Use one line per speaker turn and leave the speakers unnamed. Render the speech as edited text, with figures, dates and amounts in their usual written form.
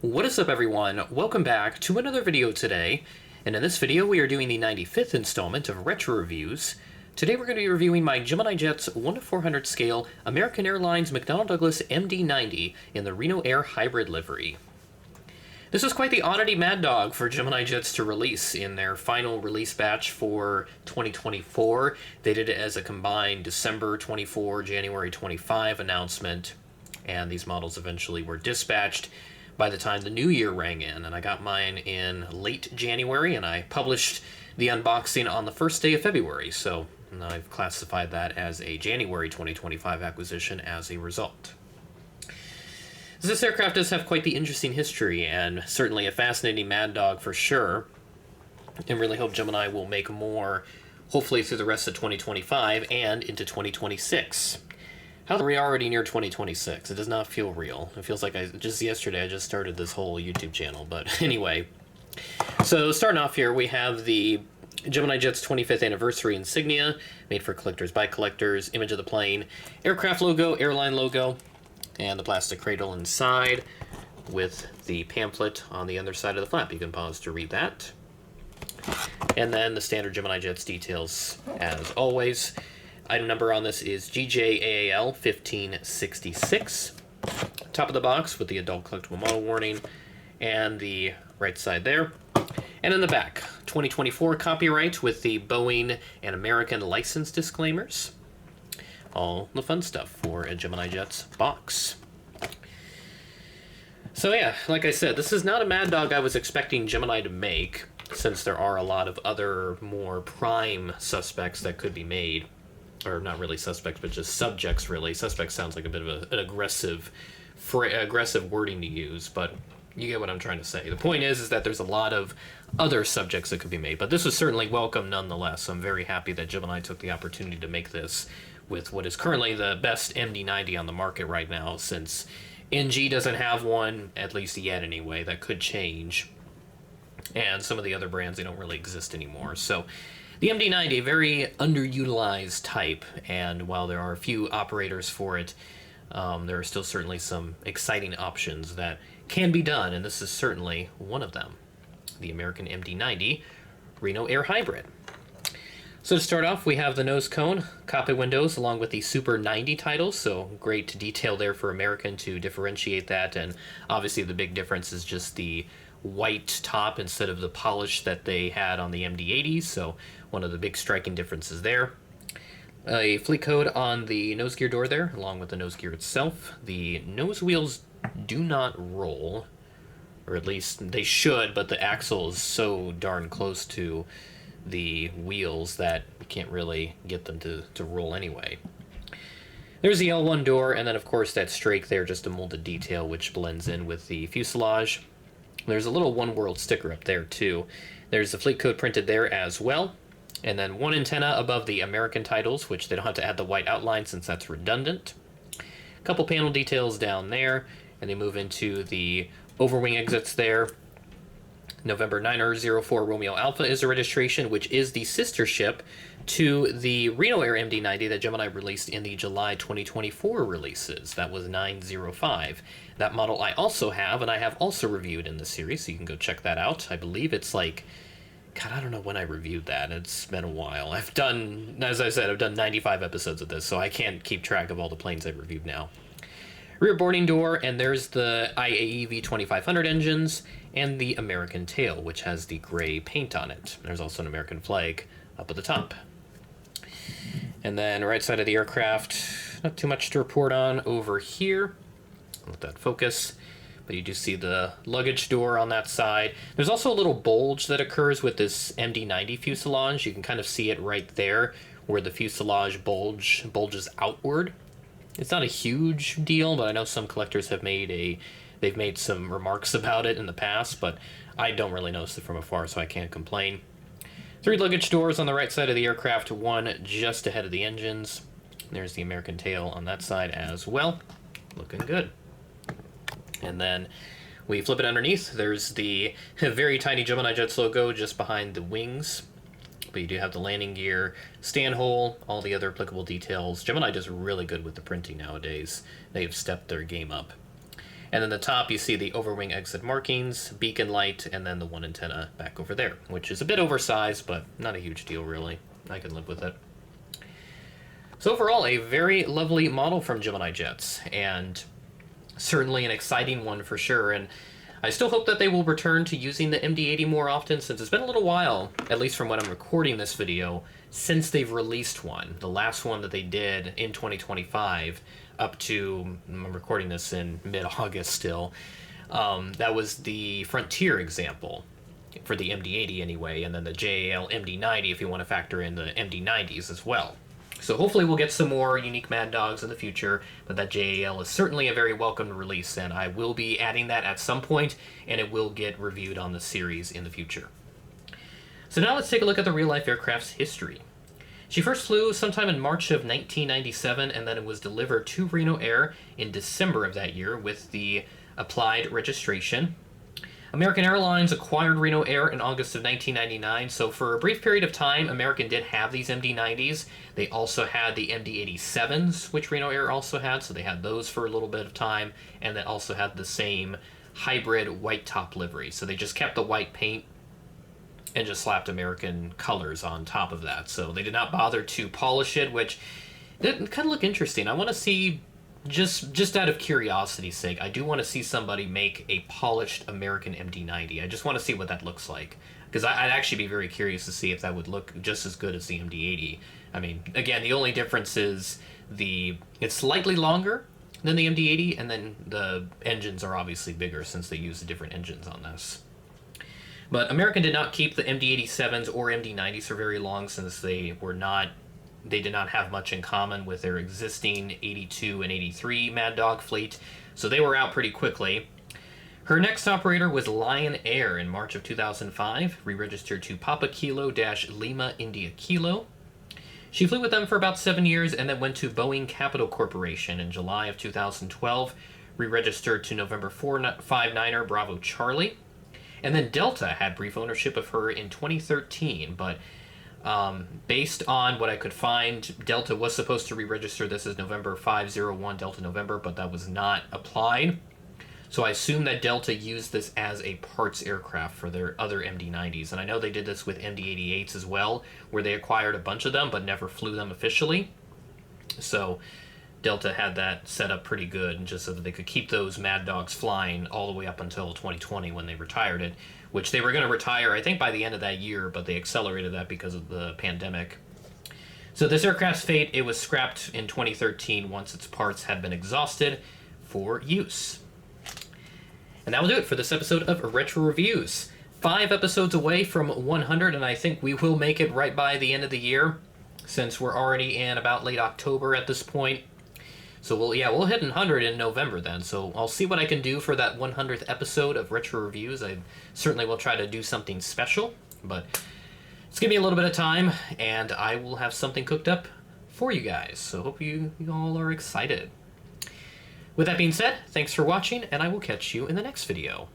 What is up, everyone? Welcome back to another video today, and in this video we are doing the 95th installment of Retro Reviews. Today we're going to be reviewing my Gemini Jets 1:400 scale American Airlines McDonnell Douglas MD-90 in the Reno Air hybrid livery. This was quite the oddity mad dog for Gemini Jets to release in their final release batch for 2024. They did it as a combined December 24, January 25 announcement, and these models eventually were dispatched by the time the new year rang in, and I got mine in late January, and I published the unboxing on the first day of February, so I've classified that as a January 2025 acquisition as a result. This aircraft does have quite the interesting history, and certainly a fascinating mad dog for sure, and really hope Gemini will make more, hopefully through the rest of 2025 and into 2026. How are we already near 2026? It does not feel real. It feels like just yesterday I just started this whole YouTube channel, but anyway. So starting off here, we have the Gemini Jets 25th anniversary insignia, made for collectors by collectors, image of the plane, aircraft logo, airline logo, and the plastic cradle inside with the pamphlet on the other side of the flap. You can pause to read that. And then the standard Gemini Jets details as always. Item number on this is GJAAL 1566. Top of the box with the adult collectible model warning, and the right side there. And in the back, 2024 copyright with the Boeing and American license disclaimers. All the fun stuff for a Gemini Jets box. So yeah, like I said, this is not a mad dog I was expecting Gemini to make, since there are a lot of other more prime suspects that could be made. Or not really suspects, but just subjects, really. Suspect sounds like a bit of an aggressive wording to use, but you get what I'm trying to say. The point is that there's a lot of other subjects that could be made, but this was certainly welcome nonetheless. So I'm very happy that Gemini took the opportunity to make this with what is currently the best MD-90 on the market right now, since NG doesn't have one, at least yet anyway. That could change. And some of the other brands, they don't really exist anymore. So the MD-90, a very underutilized type, and while there are a few operators for it, there are still certainly some exciting options that can be done, and this is certainly one of them. The American MD-90 Reno Air Hybrid. So to start off, we have the nose cone, cockpit windows, along with the Super 90 titles, so great detail there for American to differentiate that, and obviously the big difference is just the white top instead of the polish that they had on the MD-80s, so one of the big striking differences there. A fleet code on the nose gear door there, along with the nose gear itself. The nose wheels do not roll, or at least they should, but the axle is so darn close to the wheels that you can't really get them to roll anyway. There's the L1 door, and then of course that strake there, just a molded detail which blends in with the fuselage. There's a little One World sticker up there too. There's the fleet code printed there as well. And then one antenna above the American titles, which they don't have to add the white outline since that's redundant. A couple panel details down there, and they move into the overwing exits there. November 904 Romeo Alpha is the registration, which is the sister ship to the Reno Air MD-90 that Gemini released in the July 2024 releases. That was 905. That model I also have, and I have also reviewed in the series, so you can go check that out. I believe it's like, God, I don't know when I reviewed that. It's been a while. I've done, as I said, I've done 95 episodes of this, so I can't keep track of all the planes I've reviewed now. Rear boarding door, and there's the IAE V2500 engines, and the American tail, which has the gray paint on it. There's also an American flag up at the top. And then right side of the aircraft, not too much to report on over here. Let that focus. But you do see the luggage door on that side. There's also a little bulge that occurs with this MD-90 fuselage. You can kind of see it right there where the fuselage bulges outward. It's not a huge deal, but I know some collectors have they've made some remarks about it in the past, but I don't really notice it from afar, so I can't complain. 3 luggage doors on the right side of the aircraft, one just ahead of the engines. There's the American tail on that side as well. Looking good. And then we flip it underneath. There's the very tiny Gemini Jets logo just behind the wings. But you do have the landing gear, stand hole, all the other applicable details. Gemini does really good with the printing nowadays. They've stepped their game up. And then the top, you see the overwing exit markings, beacon light, and then the one antenna back over there, which is a bit oversized, but not a huge deal, really. I can live with it. So overall, a very lovely model from Gemini Jets, and certainly an exciting one for sure. And I still hope that they will return to using the MD-80 more often, since it's been a little while, at least from when I'm recording this video, since they've released one. The last one that they did in 2025, up to, I'm recording this in mid-August still, that was the Frontier example, for the MD-80 anyway, and then the JAL MD-90 if you want to factor in the MD-90s as well. So hopefully we'll get some more unique Mad Dogs in the future, but that JAL is certainly a very welcome release, and I will be adding that at some point, and it will get reviewed on the series in the future. So now let's take a look at the real-life aircraft's history. She first flew sometime in March of 1997, and then it was delivered to Reno Air in December of that year with the applied registration. American Airlines acquired Reno Air in August of 1999, so for a brief period of time, American did have these MD-90s. They also had the MD-87s, which Reno Air also had, so they had those for a little bit of time, and they also had the same hybrid white top livery. So they just kept the white paint and just slapped American colors on top of that. So they did not bother to polish it, which did kind of look interesting. I want to see, just out of curiosity's sake, I do want to see somebody make a polished American MD-90. I just want to see what that looks like, because I'd actually be very curious to see if that would look just as good as the MD-80. I mean, again, the only difference is it's slightly longer than the MD-80, and then the engines are obviously bigger since they use the different engines on this. But American did not keep the MD-87s or MD-90s for very long, since they did not have much in common with their existing 82 and 83 Mad Dog fleet, so they were out pretty quickly. Her next operator was Lion Air in March of 2005, re-registered to Papa Kilo-Lima India Kilo. She flew with them for about 7 years and then went to Boeing Capital Corporation in July of 2012, re-registered to November 459er Bravo Charlie. And then Delta had brief ownership of her in 2013, but based on what I could find, Delta was supposed to re-register this as November 501 Delta November, but that was not applied. So I assume that Delta used this as a parts aircraft for their other MD-90s. And I know they did this with MD-88s as well, where they acquired a bunch of them but never flew them officially. So Delta had that set up pretty good, and just so that they could keep those Mad Dogs flying all the way up until 2020 when they retired it, which they were going to retire, I think, by the end of that year, but they accelerated that because of the pandemic. So this aircraft's fate, it was scrapped in 2013 once its parts had been exhausted for use. And that will do it for this episode of Retro Reviews. 5 episodes away from 100, and I think we will make it right by the end of the year, since we're already in about late October at this point. So we'll hit 100 in November then. So I'll see what I can do for that 100th episode of Retro Reviews. I certainly will try to do something special, but just give me a little bit of time, and I will have something cooked up for you guys. So hope you all are excited. With that being said, thanks for watching, and I will catch you in the next video.